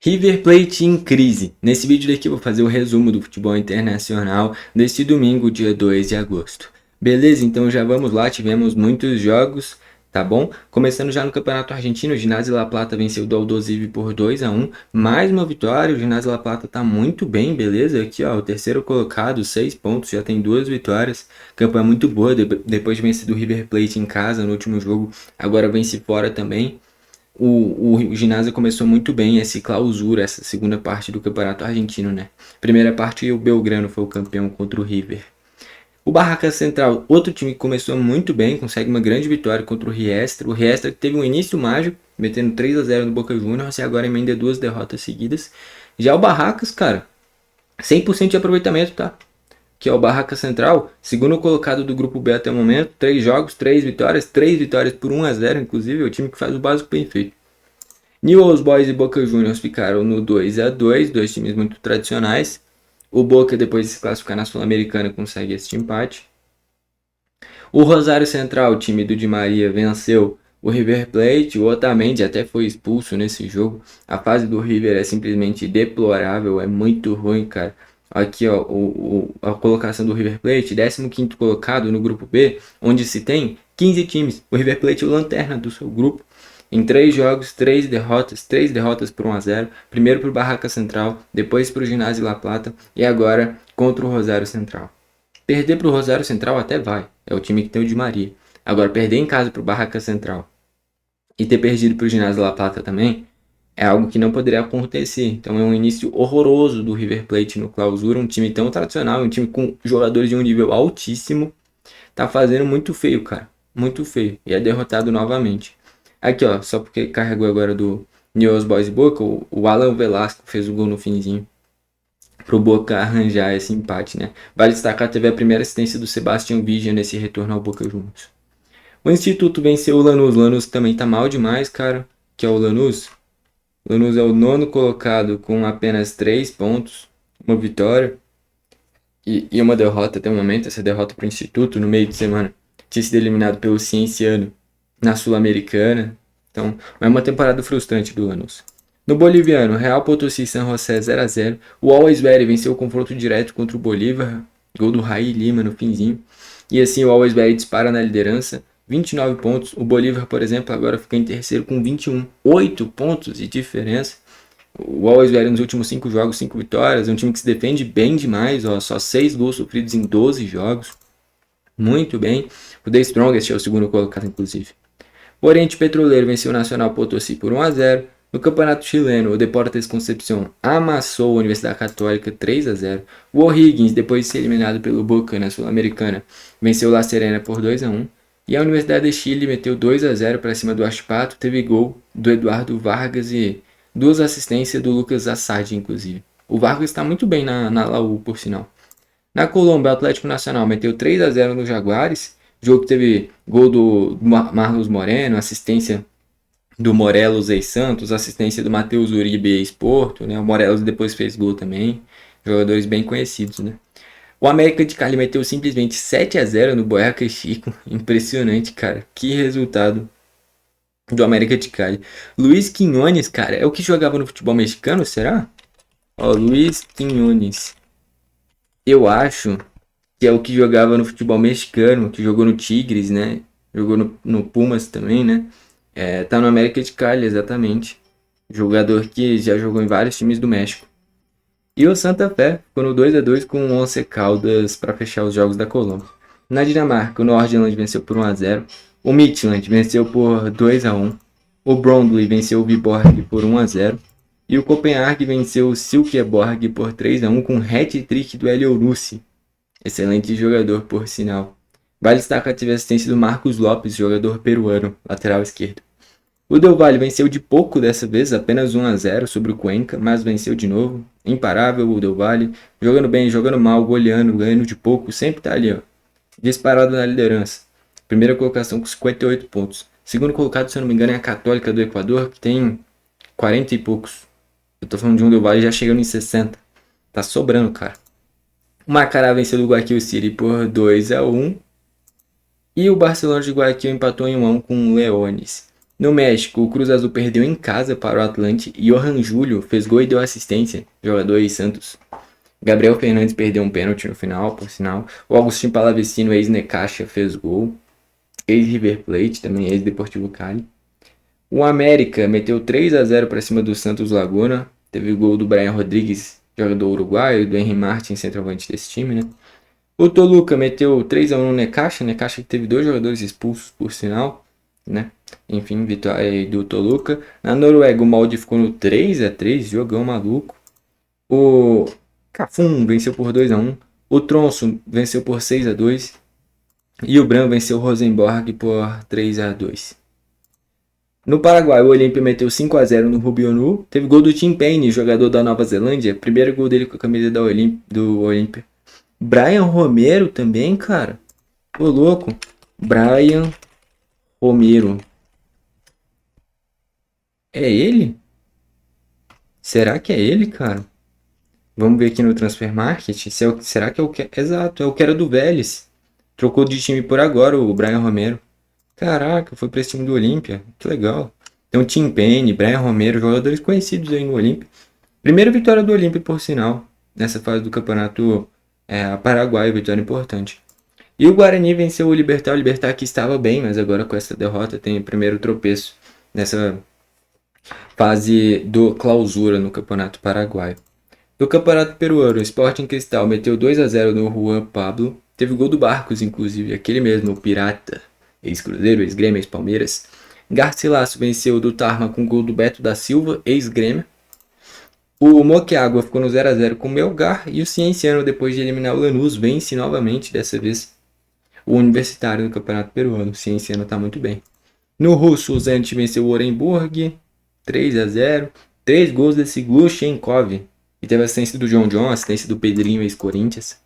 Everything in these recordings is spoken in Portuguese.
River Plate em crise. Nesse vídeo daqui eu vou fazer o resumo do futebol internacional deste domingo, dia 2 de agosto. Beleza? Então já vamos lá, tivemos muitos jogos, tá bom? Começando já no Campeonato Argentino, o Ginásio La Plata venceu o Aldosivi por 2-1. Mais uma vitória, o Ginásio La Plata tá muito bem, beleza? Aqui ó, o terceiro colocado, 6 pontos, já tem 2 vitórias. Campanha muito boa, depois de vencer do River Plate em casa no último jogo, agora vence fora também. O ginásio começou muito bem essa clausura, essa segunda parte do campeonato argentino, né? Primeira parte o Belgrano foi o campeão contra o River. O Barracas Central, outro time que começou muito bem, consegue uma grande vitória contra o Riestra. O Riestra que teve um início mágico, metendo 3-0 no Boca Juniors e agora emenda 2 derrotas seguidas. Já o Barracas, cara, 100% de aproveitamento, tá? Que é o Barracas Central, segundo colocado do grupo B até o momento, 3 jogos, 3 vitórias por 1-0, inclusive, é o time que faz o básico bem feito. Newell's Boys e Boca Juniors ficaram no 2-2, dois times muito tradicionais. O Boca, depois de se classificar na Sul-Americana, consegue esse empate. O Rosário Central, o time do Di Maria, venceu o River Plate. O Otamendi até foi expulso nesse jogo. A fase do River é simplesmente deplorável, é muito ruim, cara. Aqui, ó, a colocação do River Plate, 15º colocado no grupo B, onde se tem 15 times. O River Plate é o lanterna do seu grupo. Em 3 jogos, 3 derrotas por 1-0. Primeiro para o Barraca Central, depois para o Ginásio La Plata e agora contra o Rosário Central. Perder para o Rosário Central até vai, é o time que tem o Di Maria. Agora, perder em casa para o Barraca Central e ter perdido para o Ginásio La Plata também é algo que não poderia acontecer. Então é um início horroroso do River Plate no Clausura, um time tão tradicional, um time com jogadores de um nível altíssimo, tá fazendo muito feio, cara, muito feio, e é derrotado novamente. Aqui, ó, só porque carregou agora do Newell's Boys e Boca, o Alan Velasco fez o gol no finzinho pro Boca arranjar esse empate, né? Vale destacar, teve a primeira assistência do Sebastião Vigia nesse retorno ao Boca Juniors. O Instituto venceu o Lanús. O Lanús também tá mal demais, cara, que é o Lanús. O Lanús é o 9º colocado com apenas 3 pontos, uma vitória e uma derrota até o momento. Essa derrota pro Instituto no meio de semana tinha sido eliminado pelo Cienciano na Sul-Americana. Então, é uma temporada frustrante do Lanús. No boliviano, Real Potosí e San José 0-0. O Always Ready venceu o confronto direto contra o Bolívar. Gol do Raí Lima no finzinho. E assim o Always Ready dispara na liderança. 29 pontos. O Bolívar, por exemplo, agora fica em terceiro com 21. 8 pontos de diferença. O Always Ready nos últimos 5 jogos, 5 vitórias. É um time que se defende bem demais. Ó, só 6 gols sofridos em 12 jogos. Muito bem. O The Strongest é o segundo colocado, inclusive. O Oriente Petroleiro venceu o Nacional Potosí por 1-0. No Campeonato Chileno, o Deportes Concepción amassou a Universidade Católica 3-0. O O'Higgins, depois de ser eliminado pelo Boca na Sul-Americana, venceu o La Serena por 2-1. E a Universidade de Chile meteu 2-0 para cima do Huachipato. Teve gol do Eduardo Vargas e 2 assistências do Lucas Assad, inclusive. O Vargas está muito bem na Laú, por sinal. Na Colômbia, o Atlético Nacional meteu 3-0 no Jaguares. Jogo que teve gol do Marlos Moreno, assistência do Morelos ex-Santos, assistência do Matheus Uribe ex-Porto, né? O Morelos depois fez gol também. Jogadores bem conhecidos, né? O América de Cali meteu simplesmente 7-0 no Boyacá Chico. Impressionante, cara. Que resultado do América de Cali. Luiz Quiñones, cara, é o que jogava no futebol mexicano, será? Ó, Luiz Quiñones. Eu acho que é o que jogava no futebol mexicano, que jogou no Tigres, né? Jogou no Pumas também, né? Tá no América de Cali, exatamente. Jogador que já jogou em vários times do México. E o Santa Fé ficou no 2-2 com o Once Caldas para fechar os jogos da Colômbia. Na Dinamarca, o Nordjylland venceu por 1-0. O Midtjylland venceu por 2-1. O Brøndby venceu o Viborg por 1-0. E o Copenhague venceu o Silkeborg por 3-1 com hat-trick do Elionucci. Excelente jogador, por sinal. Vale destacar a assistência do Marcos Lopes, jogador peruano, lateral esquerdo. O Del Valle venceu de pouco dessa vez, apenas 1-0 sobre o Cuenca, mas venceu de novo. Imparável o Del Valle, jogando bem, jogando mal, goleando, ganhando de pouco, sempre tá ali, ó, disparado na liderança. Primeira colocação com 58 pontos. Segundo colocado, se eu não me engano, é a Católica do Equador, que tem 40 e poucos. Eu tô falando de um Del Valle já chegando em 60. Tá sobrando, cara. O Macará venceu o Guayaquil City por 2-1. E o Barcelona de Guayaquil empatou em 1-1 com o Leones. No México, o Cruz Azul perdeu em casa para o Atlante e Johan Júlio fez gol e deu assistência, jogador aí Santos. Gabriel Fernandes perdeu um pênalti no final, por sinal. O Agustinho Palavecino, ex-Necaxa, fez gol. Ex-River Plate, também ex-Deportivo Cali. O América meteu 3-0 para cima do Santos Laguna. Teve gol do Brian Rodrigues, jogador uruguaio, e do Henry Martin, centroavante desse time, né? O Toluca meteu 3-1 no Necaxa. Necaxa que teve 2 jogadores expulsos, por sinal, né? Enfim, vitória aí do Toluca. Na Noruega, o Molde ficou no 3-3, jogão maluco. O Cafum venceu por 2-1. O Tronço venceu por 6-2. E o Bran venceu o Rosenborg por 3-2. No Paraguai, o Olímpia meteu 5-0 no Rubionu. Teve gol do Tim Payne, jogador da Nova Zelândia. Primeiro gol dele com a camisa do Olímpia. Brian Romero também, cara. Ô, louco. Brian Romero. É ele? Será que é ele, cara? Vamos ver aqui no Transfer Market. Será que é o que? Exato, é o que era do Vélez. Trocou de time por agora, o Brian Romero. Caraca, foi para esse time do Olímpia. Que legal. Então, Tim Payne, Brian Romero, jogadores conhecidos aí no Olímpia. Primeira vitória do Olímpia, por sinal, nessa fase do campeonato paraguaio, vitória importante. E o Guarani venceu o Libertad. O Libertad que estava bem, mas agora com essa derrota tem o primeiro tropeço nessa fase do clausura no campeonato paraguaio. No campeonato peruano, o Sporting Cristal meteu 2-0 no Juan Pablo. Teve gol do Barcos, inclusive, aquele mesmo, o Pirata. Ex-Cruzeiro, ex-Grêmio, ex-Palmeiras. Garcilasso venceu do Tarma com gol do Beto da Silva, ex-Grêmio. O Moquegua ficou no 0-0 com o Melgar. E o Cienciano, depois de eliminar o Lanús, vence novamente, dessa vez, o Universitário no Campeonato Peruano. O Cienciano está muito bem. No Russo, o Zenit venceu o Orenburg, 3-0. 3 gols desse Glushenkov. E teve assistência do John John, assistência do Pedrinho, ex-Corinthians.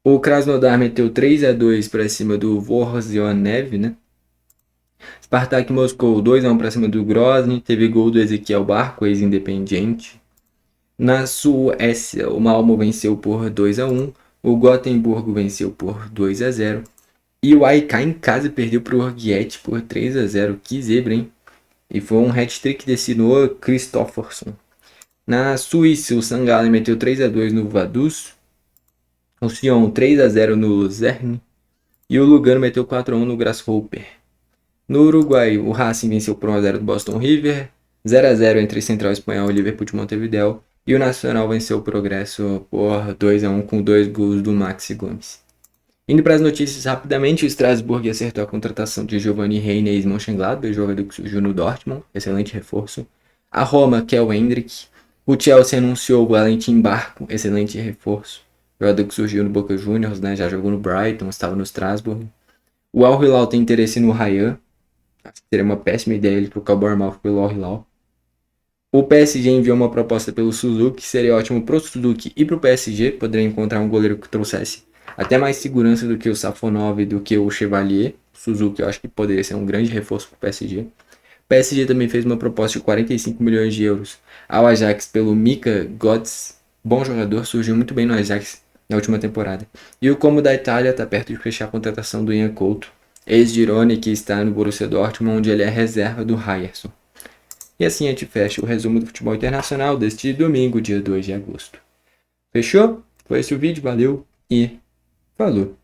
O Krasnodar meteu 3-2 para cima do Vorozhnev, né? Spartak Moscou 2-1 para cima do Grozny. Teve gol do Ezequiel Barco, ex-Independiente. Na Suécia, o Malmo venceu por 2-1. O Gotemburgo venceu por 2-0. E o AIK em casa perdeu para o Orgiet por 3-0. Que zebra, hein? E foi um hat-trick desse Noah Kristofferson. Na Suíça, o Sangalen meteu 3-2 no Vaduz. O Sion 3-0 no Luzerne. E o Lugano meteu 4-1 no Grasshopper. No Uruguai, o Racing venceu por 1-0 do Boston River. 0-0 entre Central Espanhol e Liverpool de Montevideo. E o Nacional venceu o Progresso por 2-1 com 2 gols do Maxi Gomes. Indo para as notícias rapidamente, o Strasbourg acertou a contratação de Giovanni Reina, ex-Mönchengladbach, jogador que surgiu no Dortmund, excelente reforço. A Roma quer o Hendrick. O Chelsea anunciou o Valentim Barco, excelente reforço. Jogador que surgiu no Boca Juniors, né? Já jogou no Brighton, estava no Strasbourg. O Al Hilal tem interesse no Ryan. Acho que seria uma péssima ideia ele trocar o Bournemouth pelo Al Hilal. O PSG enviou uma proposta pelo Suzuki, que seria ótimo pro Suzuki e pro PSG. Poderia encontrar um goleiro que trouxesse até mais segurança do que o Safonov e do que o Chevalier. Suzuki eu acho que poderia ser um grande reforço pro PSG. O PSG também fez uma proposta de 45 milhões de euros ao Ajax pelo Mika Godz. Bom jogador, surgiu muito bem no Ajax na última temporada. E o Como da Itália está perto de fechar a contratação do Ian Couto, ex-Girone, que está no Borussia Dortmund, onde ele é reserva do Ryerson. E assim a gente fecha o resumo do futebol internacional deste domingo, dia 2 de agosto. Fechou? Foi esse o vídeo, valeu e falou!